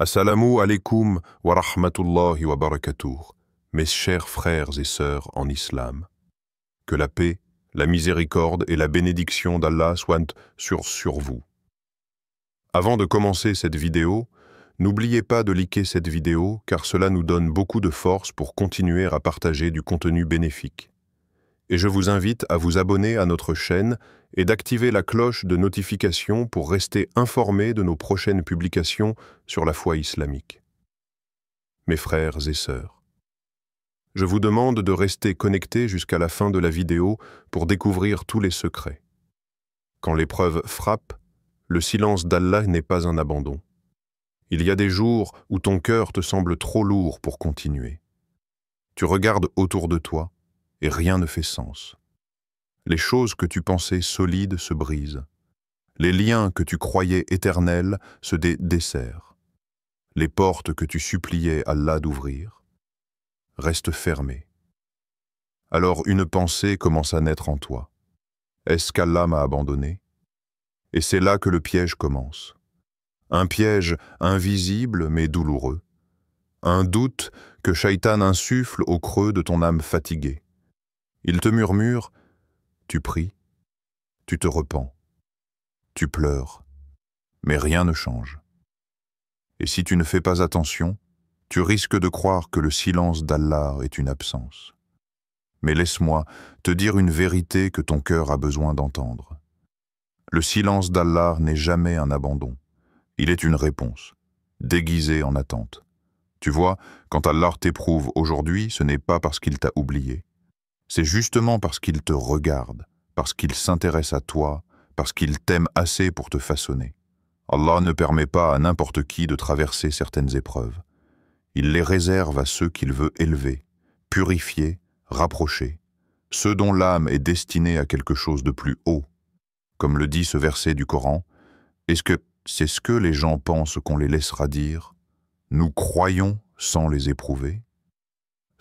Assalamu alaikum wa rahmatullahi wa barakatuh, mes chers frères et sœurs en islam. Que la paix, la miséricorde et la bénédiction d'Allah soient sur vous. Avant de commencer cette vidéo, n'oubliez pas de liker cette vidéo car cela nous donne beaucoup de force pour continuer à partager du contenu bénéfique. Et je vous invite à vous abonner à notre chaîne et d'activer la cloche de notification pour rester informé de nos prochaines publications sur la foi islamique. Mes frères et sœurs, je vous demande de rester connectés jusqu'à la fin de la vidéo pour découvrir tous les secrets. Quand l'épreuve frappe, le silence d'Allah n'est pas un abandon. Il y a des jours où ton cœur te semble trop lourd pour continuer. Tu regardes autour de toi et rien ne fait sens. Les choses que tu pensais solides se brisent. Les liens que tu croyais éternels se desserrent. Les portes que tu suppliais Allah d'ouvrir restent fermées. Alors une pensée commence à naître en toi. Est-ce qu'Allah m'a abandonné? Et c'est là que le piège commence. Un piège invisible mais douloureux. Un doute que Shaitan insuffle au creux de ton âme fatiguée. Il te murmure, tu pries, tu te repens, tu pleures, mais rien ne change. Et si tu ne fais pas attention, tu risques de croire que le silence d'Allah est une absence. Mais laisse-moi te dire une vérité que ton cœur a besoin d'entendre. Le silence d'Allah n'est jamais un abandon. Il est une réponse, déguisée en attente. Tu vois, quand Allah t'éprouve aujourd'hui, ce n'est pas parce qu'il t'a oublié. C'est justement parce qu'il te regarde, parce qu'il s'intéresse à toi, parce qu'il t'aime assez pour te façonner. Allah ne permet pas à n'importe qui de traverser certaines épreuves. Il les réserve à ceux qu'il veut élever, purifier, rapprocher, ceux dont l'âme est destinée à quelque chose de plus haut. Comme le dit ce verset du Coran, est-ce que c'est ce que les gens pensent qu'on les laissera dire? Nous croyons sans les éprouver.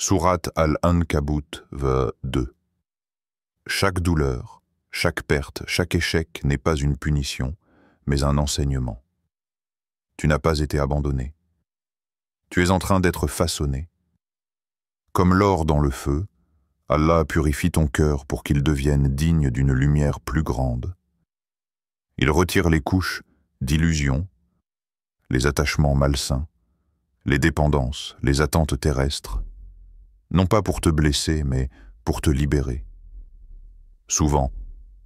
Sourate Al-Ankabut, 2. Chaque douleur, chaque perte, chaque échec n'est pas une punition, mais un enseignement. Tu n'as pas été abandonné. Tu es en train d'être façonné. Comme l'or dans le feu, Allah purifie ton cœur pour qu'il devienne digne d'une lumière plus grande. Il retire les couches d'illusions, les attachements malsains, les dépendances, les attentes terrestres, non pas pour te blesser, mais pour te libérer. Souvent,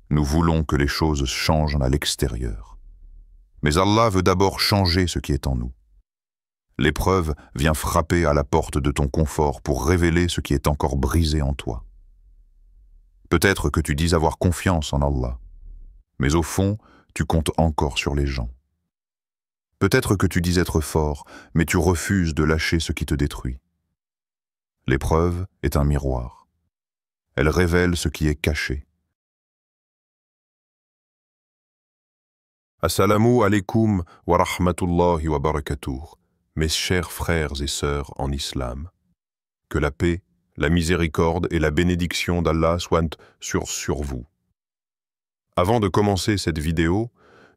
nous voulons que les choses changent à l'extérieur. Mais Allah veut d'abord changer ce qui est en nous. L'épreuve vient frapper à la porte de ton confort pour révéler ce qui est encore brisé en toi. Peut-être que tu dis avoir confiance en Allah, mais au fond, tu comptes encore sur les gens. Peut-être que tu dis être fort, mais tu refuses de lâcher ce qui te détruit. L'épreuve est un miroir. Elle révèle ce qui est caché. Assalamu alaikum wa rahmatullahi wa barakatuh, mes chers frères et sœurs en islam. Que la paix, la miséricorde et la bénédiction d'Allah soient sur vous. Avant de commencer cette vidéo,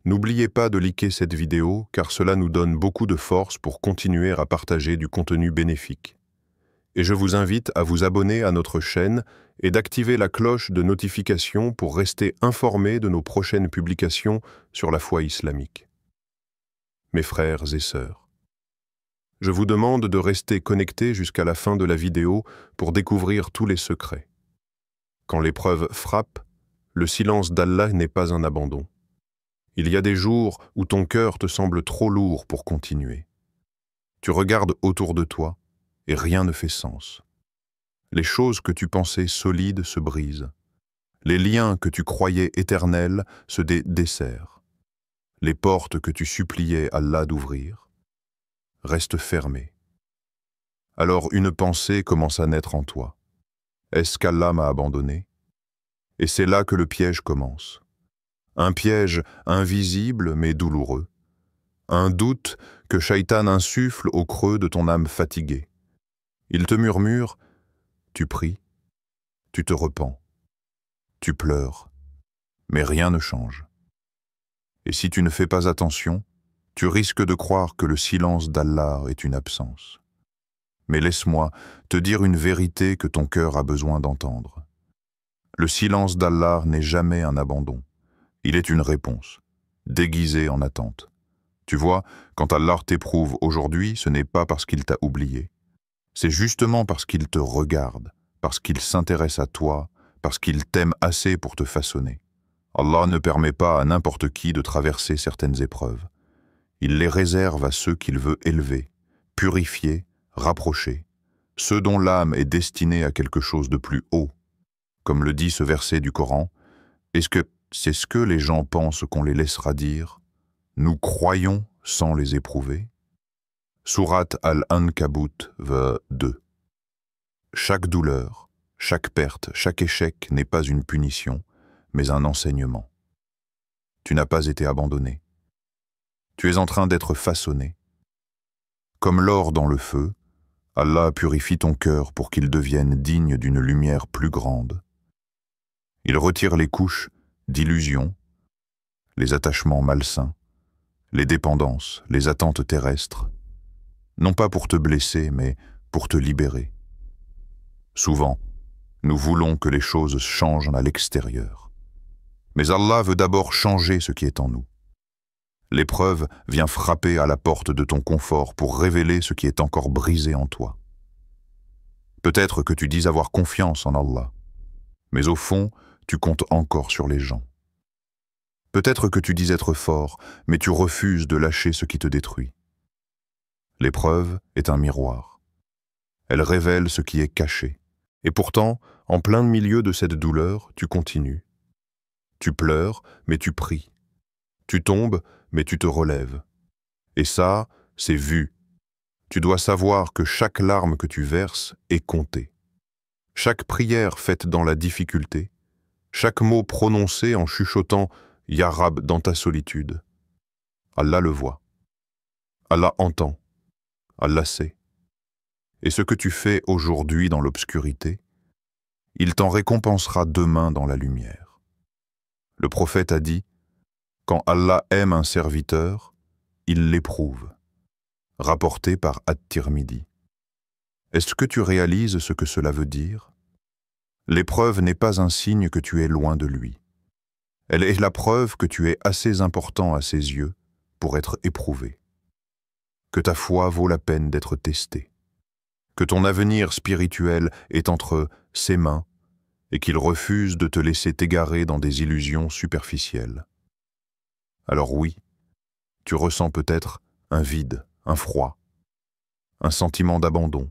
n'oubliez pas de liker cette vidéo car cela nous donne beaucoup de force pour continuer à partager du contenu bénéfique. Et je vous invite à vous abonner à notre chaîne et d'activer la cloche de notification pour rester informé de nos prochaines publications sur la foi islamique. Mes frères et sœurs, je vous demande de rester connectés jusqu'à la fin de la vidéo pour découvrir tous les secrets. Quand l'épreuve frappe, le silence d'Allah n'est pas un abandon. Il y a des jours où ton cœur te semble trop lourd pour continuer. Tu regardes autour de toi et rien ne fait sens. Les choses que tu pensais solides se brisent. Les liens que tu croyais éternels se desserrent. Les portes que tu suppliais Allah d'ouvrir restent fermées. Alors une pensée commence à naître en toi. Est-ce qu'Allah m'a abandonné? Et c'est là que le piège commence. Un piège invisible mais douloureux. Un doute que Shaitan insuffle au creux de ton âme fatiguée. Il te murmure, tu pries, tu te repens, tu pleures, mais rien ne change. Et si tu ne fais pas attention, Tu risques de croire que le silence d'Allah est une absence. Mais laisse-moi te dire une vérité que ton cœur a besoin d'entendre. Le silence d'Allah n'est jamais un abandon. Il est une réponse, déguisée en attente. Tu vois, quand Allah t'éprouve aujourd'hui, ce n'est pas parce qu'il t'a oublié. C'est justement parce qu'il te regarde, parce qu'il s'intéresse à toi, parce qu'il t'aime assez pour te façonner. Allah ne permet pas à n'importe qui de traverser certaines épreuves. Il les réserve à ceux qu'il veut élever, purifier, rapprocher, ceux dont l'âme est destinée à quelque chose de plus haut. Comme le dit ce verset du Coran, est-ce que c'est ce que les gens pensent qu'on les laissera dire? Nous croyons sans les éprouver. Sourate Al-Ankabut, 2. Chaque douleur, chaque perte, chaque échec n'est pas une punition, mais un enseignement. Tu n'as pas été abandonné. Tu es en train d'être façonné. Comme l'or dans le feu, Allah purifie ton cœur pour qu'il devienne digne d'une lumière plus grande. Il retire les couches d'illusions, les attachements malsains, les dépendances, les attentes terrestres, non pas pour te blesser, mais pour te libérer. Souvent, nous voulons que les choses changent à l'extérieur. Mais Allah veut d'abord changer ce qui est en nous. L'épreuve vient frapper à la porte de ton confort pour révéler ce qui est encore brisé en toi. Peut-être que tu dis avoir confiance en Allah, mais au fond, tu comptes encore sur les gens. Peut-être que tu dis être fort, mais tu refuses de lâcher ce qui te détruit. L'épreuve est un miroir. Elle révèle ce qui est caché. Et pourtant, en plein milieu de cette douleur, tu continues. Tu pleures, mais tu pries. Tu tombes, mais tu te relèves. Et ça, c'est vu. Tu dois savoir que chaque larme que tu verses est comptée. Chaque prière faite dans la difficulté, chaque mot prononcé en chuchotant « Ya Rab » dans ta solitude. Allah le voit. Allah entend. Allah sait. Et ce que tu fais aujourd'hui dans l'obscurité, il t'en récompensera demain dans la lumière. Le prophète a dit « Quand Allah aime un serviteur, il l'éprouve » rapporté par At-Tirmidhi. Est-ce que tu réalises ce que cela veut dire? L'épreuve n'est pas un signe que tu es loin de lui. Elle est la preuve que tu es assez important à ses yeux pour être éprouvé. Que ta foi vaut la peine d'être testée. Que ton avenir spirituel est entre ses mains et qu'il refuse de te laisser t'égarer dans des illusions superficielles. Alors oui, tu ressens peut-être un vide, un froid, un sentiment d'abandon.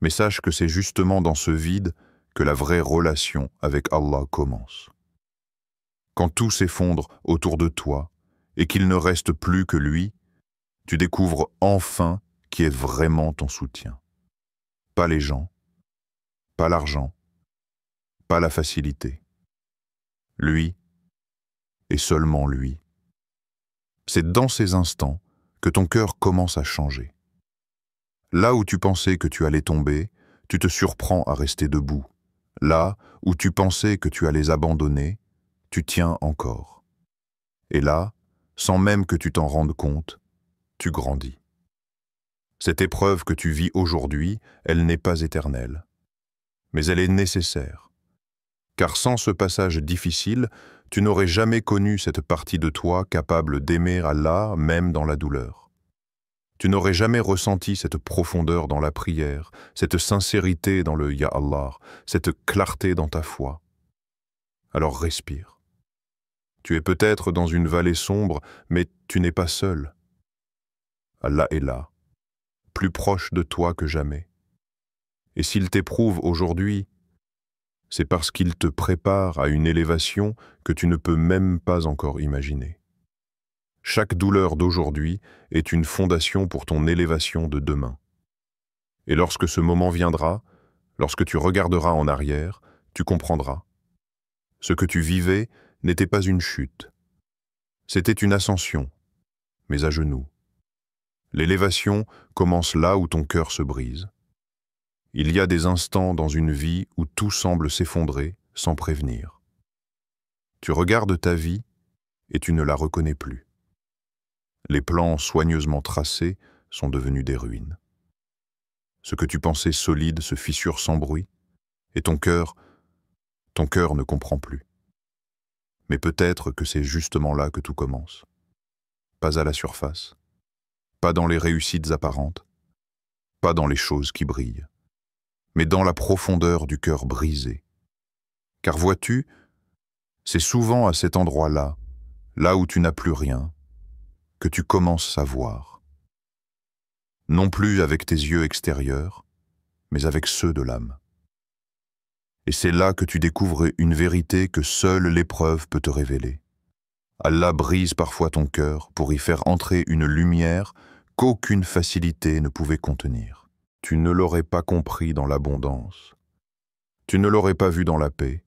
Mais sache que c'est justement dans ce vide que la vraie relation avec Allah commence. Quand tout s'effondre autour de toi et qu'il ne reste plus que lui, tu découvres enfin qui est vraiment ton soutien. Pas les gens, pas l'argent, pas la facilité. Lui et seulement lui. C'est dans ces instants que ton cœur commence à changer. Là où tu pensais que tu allais tomber, tu te surprends à rester debout. Là où tu pensais que tu allais abandonner, tu tiens encore. Et là, sans même que tu t'en rendes compte, tu grandis. Cette épreuve que tu vis aujourd'hui, elle n'est pas éternelle. Mais elle est nécessaire. Car sans ce passage difficile, tu n'aurais jamais connu cette partie de toi capable d'aimer Allah même dans la douleur. Tu n'aurais jamais ressenti cette profondeur dans la prière, cette sincérité dans le Ya Allah, cette clarté dans ta foi. Alors respire. Tu es peut-être dans une vallée sombre, mais tu n'es pas seul. Allah est là, plus proche de toi que jamais. Et s'il t'éprouve aujourd'hui, c'est parce qu'il te prépare à une élévation que tu ne peux même pas encore imaginer. Chaque douleur d'aujourd'hui est une fondation pour ton élévation de demain. Et lorsque ce moment viendra, lorsque tu regarderas en arrière, tu comprendras. Ce que tu vivais n'était pas une chute. C'était une ascension, mais à genoux. L'élévation commence là où ton cœur se brise. Il y a des instants dans une vie où tout semble s'effondrer sans prévenir. Tu regardes ta vie et tu ne la reconnais plus. Les plans soigneusement tracés sont devenus des ruines. Ce que tu pensais solide se fissure sans bruit, et ton cœur ne comprend plus. Mais peut-être que c'est justement là que tout commence. Pas à la surface, pas dans les réussites apparentes, pas dans les choses qui brillent, mais dans la profondeur du cœur brisé. Car vois-tu, c'est souvent à cet endroit-là, là où tu n'as plus rien, que tu commences à voir. Non plus avec tes yeux extérieurs, mais avec ceux de l'âme. Et c'est là que tu découvres une vérité que seule l'épreuve peut te révéler. Allah brise parfois ton cœur pour y faire entrer une lumière qu'aucune facilité ne pouvait contenir. Tu ne l'aurais pas compris dans l'abondance. Tu ne l'aurais pas vu dans la paix.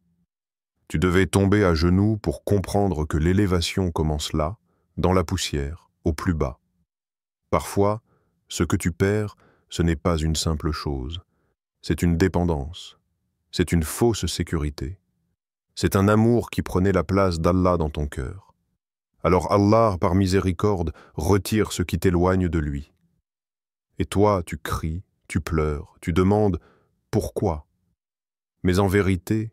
Tu devais tomber à genoux pour comprendre que l'élévation commence là, dans la poussière, au plus bas. Parfois, ce que tu perds, ce n'est pas une simple chose. C'est une dépendance. C'est une fausse sécurité. C'est un amour qui prenait la place d'Allah dans ton cœur. Alors Allah, par miséricorde, retire ce qui t'éloigne de lui. Et toi, tu cries, tu pleures, tu demandes « Pourquoi ?» Mais en vérité,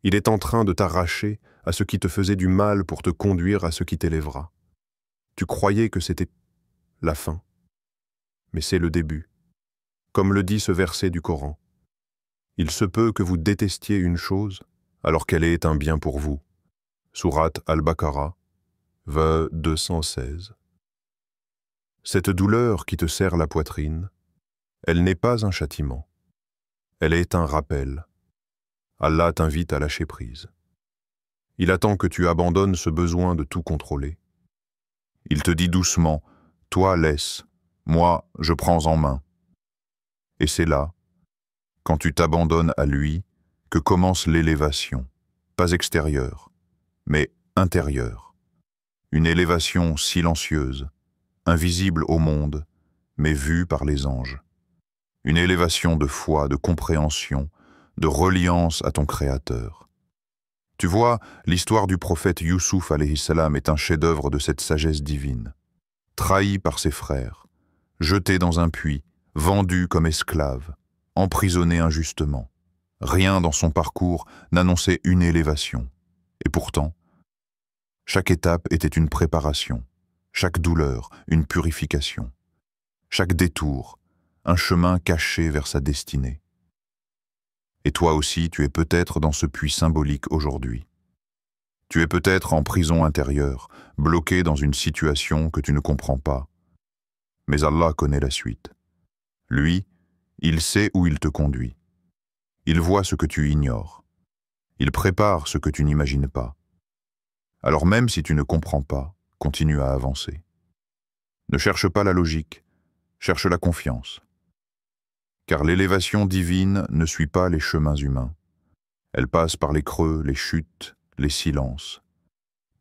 il est en train de t'arracher à ce qui te faisait du mal pour te conduire à ce qui t'élèvera. Tu croyais que c'était la fin, mais c'est le début. Comme le dit ce verset du Coran, « Il se peut que vous détestiez une chose alors qu'elle est un bien pour vous. » Sourate Al-Baqarah, verset 216. Cette douleur qui te serre la poitrine, elle n'est pas un châtiment. Elle est un rappel. Allah t'invite à lâcher prise. Il attend que tu abandonnes ce besoin de tout contrôler. Il te dit doucement, « Toi laisse, moi je prends en main. » Et c'est là, quand tu t'abandonnes à lui, que commence l'élévation, pas extérieure, mais intérieure. Une élévation silencieuse, invisible au monde, mais vue par les anges. Une élévation de foi, de compréhension, de reliance à ton Créateur. Tu vois, l'histoire du prophète Youssouf alayhi salam est un chef-d'œuvre de cette sagesse divine. Trahi par ses frères, jeté dans un puits, vendu comme esclave, emprisonné injustement. Rien dans son parcours n'annonçait une élévation. Et pourtant, chaque étape était une préparation, chaque douleur une purification, chaque détour un chemin caché vers sa destinée. Et toi aussi, tu es peut-être dans ce puits symbolique aujourd'hui. Tu es peut-être en prison intérieure, bloqué dans une situation que tu ne comprends pas. Mais Allah connaît la suite. Lui, il sait où il te conduit. Il voit ce que tu ignores. Il prépare ce que tu n'imagines pas. Alors même si tu ne comprends pas, continue à avancer. Ne cherche pas la logique, cherche la confiance. Car l'élévation divine ne suit pas les chemins humains. Elle passe par les creux, les chutes, les silences,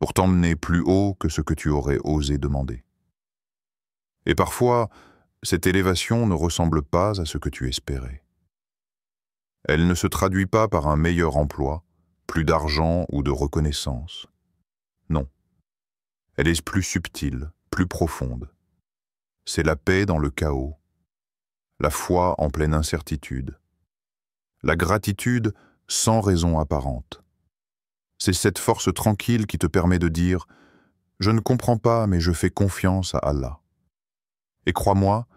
pour t'emmener plus haut que ce que tu aurais osé demander. Et parfois, cette élévation ne ressemble pas à ce que tu espérais. Elle ne se traduit pas par un meilleur emploi, plus d'argent ou de reconnaissance. Non. Elle est plus subtile, plus profonde. C'est la paix dans le chaos, la foi en pleine incertitude, la gratitude sans raison apparente. C'est cette force tranquille qui te permet de dire « Je ne comprends pas, mais je fais confiance à Allah ». Et crois-moi,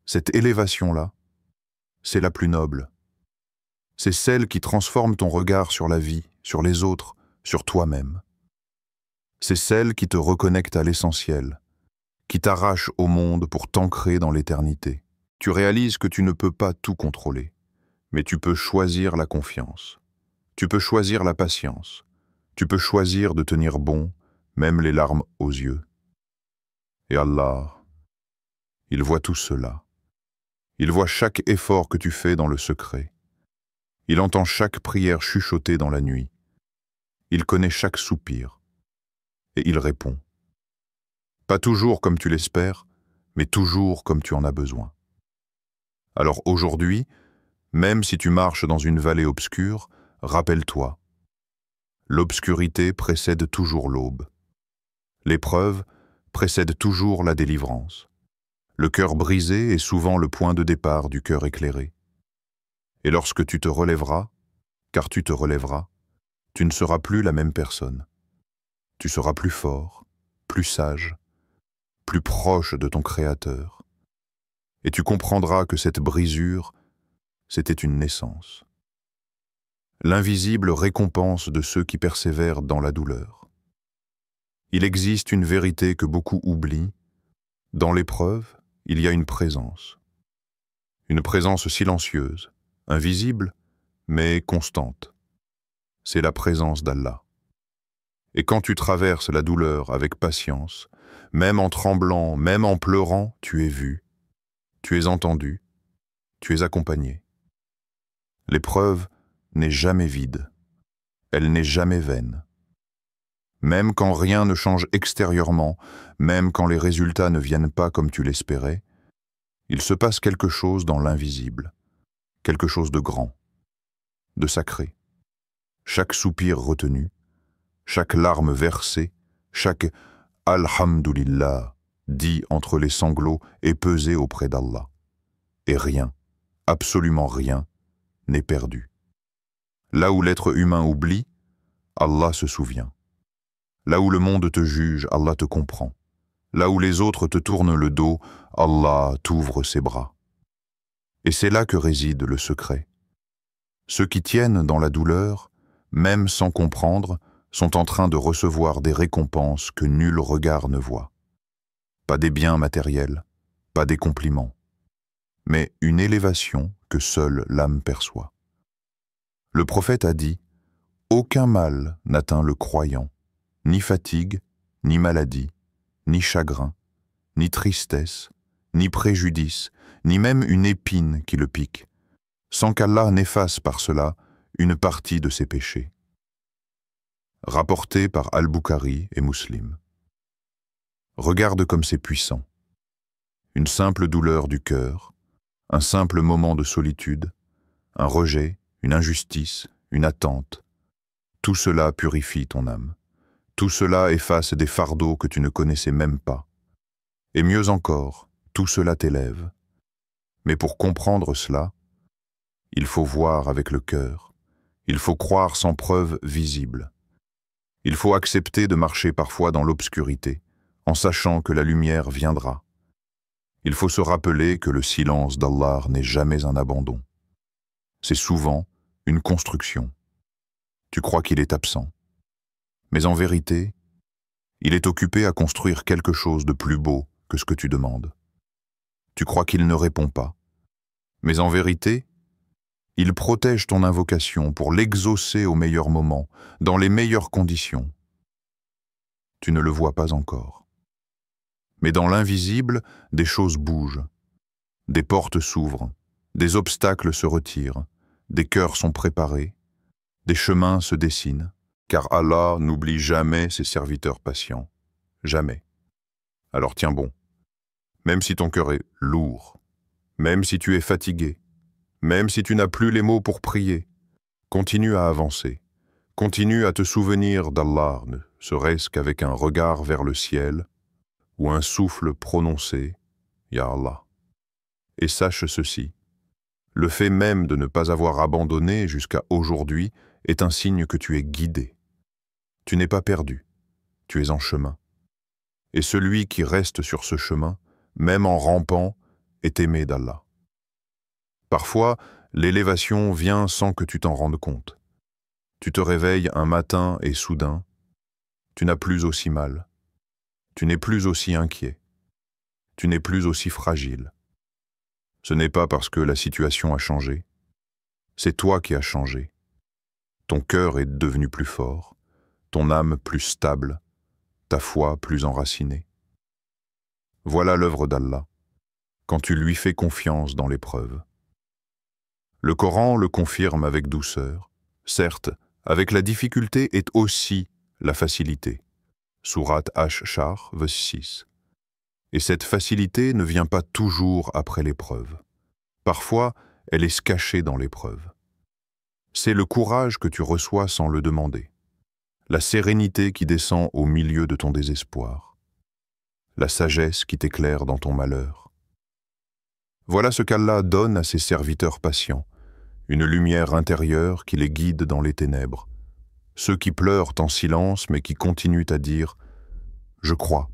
cette élévation-là, c'est la plus noble. C'est celle qui transforme ton regard sur la vie, sur les autres, sur toi-même. C'est celle qui te reconnecte à l'essentiel, qui t'arrache au monde pour t'ancrer dans l'éternité. Tu réalises que tu ne peux pas tout contrôler, mais tu peux choisir la confiance. Tu peux choisir la patience. Tu peux choisir de tenir bon, même les larmes aux yeux. Et Allah, il voit tout cela. Il voit chaque effort que tu fais dans le secret. Il entend chaque prière chuchotée dans la nuit. Il connaît chaque soupir. Et il répond. Pas toujours comme tu l'espères, mais toujours comme tu en as besoin. Alors aujourd'hui, même si tu marches dans une vallée obscure, rappelle-toi. L'obscurité précède toujours l'aube. L'épreuve précède toujours la délivrance. Le cœur brisé est souvent le point de départ du cœur éclairé. Et lorsque tu te relèveras, car tu te relèveras, tu ne seras plus la même personne. Tu seras plus fort, plus sage, plus proche de ton Créateur. Et tu comprendras que cette brisure, c'était une naissance. L'invisible récompense de ceux qui persévèrent dans la douleur. Il existe une vérité que beaucoup oublient. Dans l'épreuve, il y a une présence silencieuse, invisible, mais constante. C'est la présence d'Allah. Et quand tu traverses la douleur avec patience, même en tremblant, même en pleurant, tu es vu, tu es entendu, tu es accompagné. L'épreuve n'est jamais vide, elle n'est jamais vaine. Même quand rien ne change extérieurement, même quand les résultats ne viennent pas comme tu l'espérais, il se passe quelque chose dans l'invisible, quelque chose de grand, de sacré. Chaque soupir retenu, chaque larme versée, chaque « Alhamdulillah » dit entre les sanglots est pesé auprès d'Allah. Et rien, absolument rien, n'est perdu. Là où l'être humain oublie, Allah se souvient. Là où le monde te juge, Allah te comprend. Là où les autres te tournent le dos, Allah t'ouvre ses bras. Et c'est là que réside le secret. Ceux qui tiennent dans la douleur, même sans comprendre, sont en train de recevoir des récompenses que nul regard ne voit. Pas des biens matériels, pas des compliments, mais une élévation que seule l'âme perçoit. Le prophète a dit « Aucun mal n'atteint le croyant, ni fatigue, ni maladie, ni chagrin, ni tristesse, ni préjudice, ni même une épine qui le pique, sans qu'Allah n'efface par cela une partie de ses péchés. » Rapporté par Al-Bukhari et Muslim. Regarde comme c'est puissant. Une simple douleur du cœur, un simple moment de solitude, un rejet, une injustice, une attente. Tout cela purifie ton âme. Tout cela efface des fardeaux que tu ne connaissais même pas. Et mieux encore, tout cela t'élève. Mais pour comprendre cela, il faut voir avec le cœur. Il faut croire sans preuve visible. Il faut accepter de marcher parfois dans l'obscurité, en sachant que la lumière viendra. Il faut se rappeler que le silence d'Allah n'est jamais un abandon. C'est souvent une construction. Tu crois qu'il est absent. Mais en vérité, il est occupé à construire quelque chose de plus beau que ce que tu demandes. Tu crois qu'il ne répond pas. Mais en vérité, il protège ton invocation pour l'exaucer au meilleur moment, dans les meilleures conditions. Tu ne le vois pas encore. Mais dans l'invisible, des choses bougent. Des portes s'ouvrent, des obstacles se retirent, des cœurs sont préparés, des chemins se dessinent, car Allah n'oublie jamais ses serviteurs patients. Jamais. Alors tiens bon. Même si ton cœur est lourd, même si tu es fatigué, même si tu n'as plus les mots pour prier, continue à avancer. Continue à te souvenir d'Allah, ne serait-ce qu'avec un regard vers le ciel ou un souffle prononcé, Ya Allah. Et sache ceci, le fait même de ne pas avoir abandonné jusqu'à aujourd'hui est un signe que tu es guidé. Tu n'es pas perdu, tu es en chemin. Et celui qui reste sur ce chemin, même en rampant, est aimé d'Allah. Parfois, l'élévation vient sans que tu t'en rendes compte. Tu te réveilles un matin et soudain, tu n'as plus aussi mal. Tu n'es plus aussi inquiet. Tu n'es plus aussi fragile. Ce n'est pas parce que la situation a changé. C'est toi qui as changé. Ton cœur est devenu plus fort, ton âme plus stable, ta foi plus enracinée. Voilà l'œuvre d'Allah, quand tu lui fais confiance dans l'épreuve. Le Coran le confirme avec douceur. Certes, avec la difficulté est aussi la facilité. Sourate Ash-Shar, verset 6. Et cette facilité ne vient pas toujours après l'épreuve. Parfois, elle est cachée dans l'épreuve. C'est le courage que tu reçois sans le demander. La sérénité qui descend au milieu de ton désespoir. la sagesse qui t'éclaire dans ton malheur. Voilà ce qu'Allah donne à ses serviteurs patients, une lumière intérieure qui les guide dans les ténèbres. Ceux qui pleurent en silence mais qui continuent à dire « Je crois ».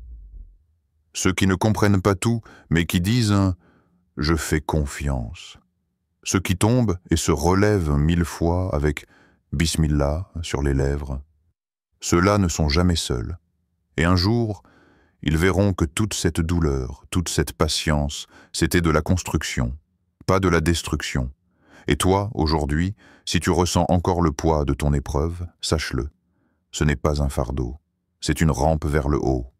Ceux qui ne comprennent pas tout mais qui disent un « Je fais confiance ». Ceux qui tombent et se relèvent 1000 fois avec « Bismillah » sur les lèvres. Ceux-là ne sont jamais seuls. Et un jour, ils verront que toute cette douleur, toute cette patience, c'était de la construction, pas de la destruction. Et toi, aujourd'hui, si tu ressens encore le poids de ton épreuve, sache-le, ce n'est pas un fardeau, c'est une rampe vers le haut.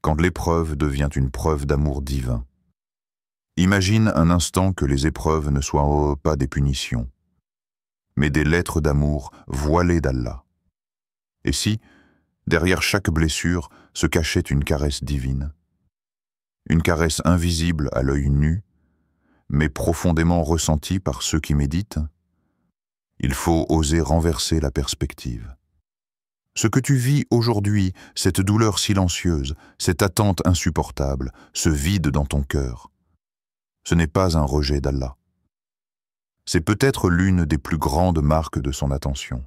Quand l'épreuve devient une preuve d'amour divin. Imagine un instant que les épreuves ne soient pas des punitions, mais des lettres d'amour voilées d'Allah. Et si, derrière chaque blessure, se cachait une caresse divine, une caresse invisible à l'œil nu, mais profondément ressentie par ceux qui méditent, il faut oser renverser la perspective. Ce que tu vis aujourd'hui, cette douleur silencieuse, cette attente insupportable, ce vide dans ton cœur, ce n'est pas un rejet d'Allah. C'est peut-être l'une des plus grandes marques de son attention,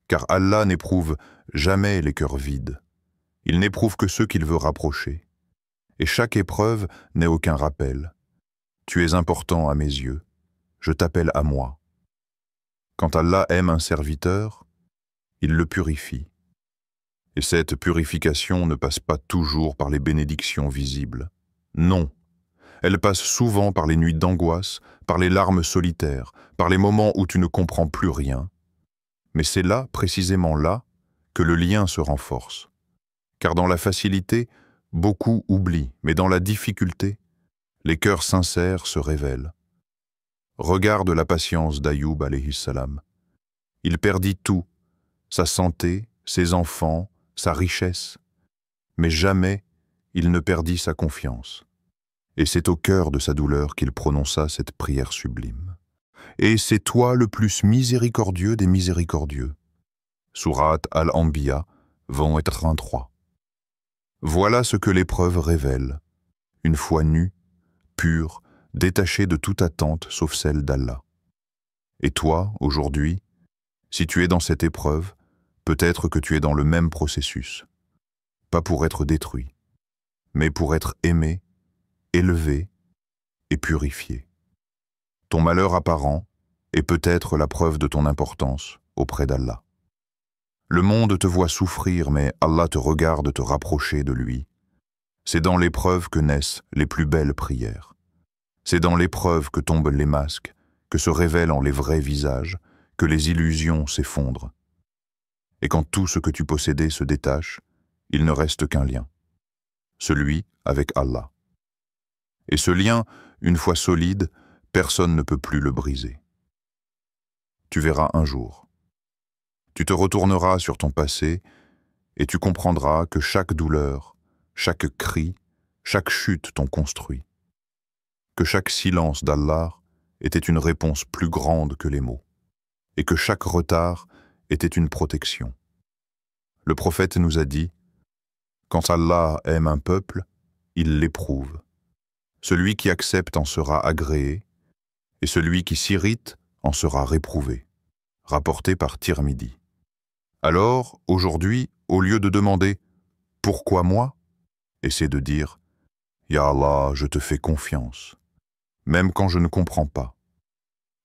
car Allah n'éprouve jamais les cœurs vides. Il n'éprouve que ceux qu'il veut rapprocher. Et chaque épreuve n'est aucun rappel. Tu es important à mes yeux. Je t'appelle à moi. Quand Allah aime un serviteur, il le purifie. Et cette purification ne passe pas toujours par les bénédictions visibles. Non, elle passe souvent par les nuits d'angoisse, par les larmes solitaires, par les moments où tu ne comprends plus rien. Mais c'est là, précisément là, que le lien se renforce. Car dans la facilité, beaucoup oublient, mais dans la difficulté, les cœurs sincères se révèlent. Regarde la patience d'Ayoub alayhi salam. Il perdit tout, sa santé, ses enfants, sa richesse, mais jamais il ne perdit sa confiance. Et c'est au cœur de sa douleur qu'il prononça cette prière sublime. Et c'est toi le plus miséricordieux des miséricordieux. Sourate Al-Anbiya, verset 33. Voilà ce que l'épreuve révèle. Une foi nue, pure, détachée de toute attente sauf celle d'Allah. Et toi, aujourd'hui, si tu es dans cette épreuve, peut-être que tu es dans le même processus. Pas pour être détruit, mais pour être aimé, élevé et purifié. Ton malheur apparent est peut-être la preuve de ton importance auprès d'Allah. Le monde te voit souffrir, mais Allah te regarde te rapprocher de lui. C'est dans l'épreuve que naissent les plus belles prières. C'est dans l'épreuve que tombent les masques, que se révèlent les vrais visages, que les illusions s'effondrent. Et quand tout ce que tu possédais se détache, il ne reste qu'un lien, celui avec Allah. Et ce lien, une fois solide, personne ne peut plus le briser. Tu verras un jour. Tu te retourneras sur ton passé et tu comprendras que chaque douleur, chaque cri, chaque chute t'ont construit. Que chaque silence d'Allah était une réponse plus grande que les mots. Et que chaque retard était une protection. Le prophète nous a dit « Quand Allah aime un peuple, il l'éprouve. Celui qui accepte en sera agréé, et celui qui s'irrite en sera réprouvé. » Rapporté par Tirmidhi. Alors, aujourd'hui, au lieu de demander « Pourquoi moi ?», essaie de dire « Ya Allah, je te fais confiance, même quand je ne comprends pas. »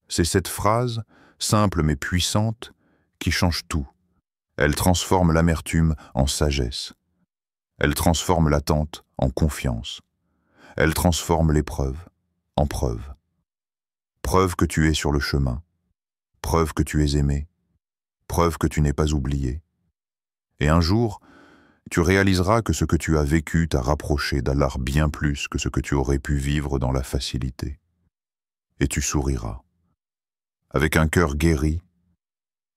C'est cette phrase, simple mais puissante, qui change tout. Elle transforme l'amertume en sagesse. Elle transforme l'attente en confiance. Elle transforme l'épreuve en preuve. Preuve que tu es sur le chemin. Preuve que tu es aimé. Preuve que tu n'es pas oublié. Et un jour, tu réaliseras que ce que tu as vécu t'a rapproché d'Allah bien plus que ce que tu aurais pu vivre dans la facilité. Et tu souriras. Avec un cœur guéri,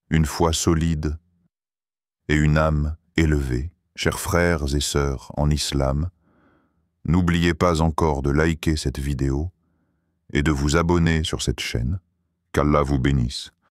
une foi solide et une âme élevée. Chers frères et sœurs en islam, n'oubliez pas encore de liker cette vidéo et de vous abonner sur cette chaîne. Qu'Allah vous bénisse.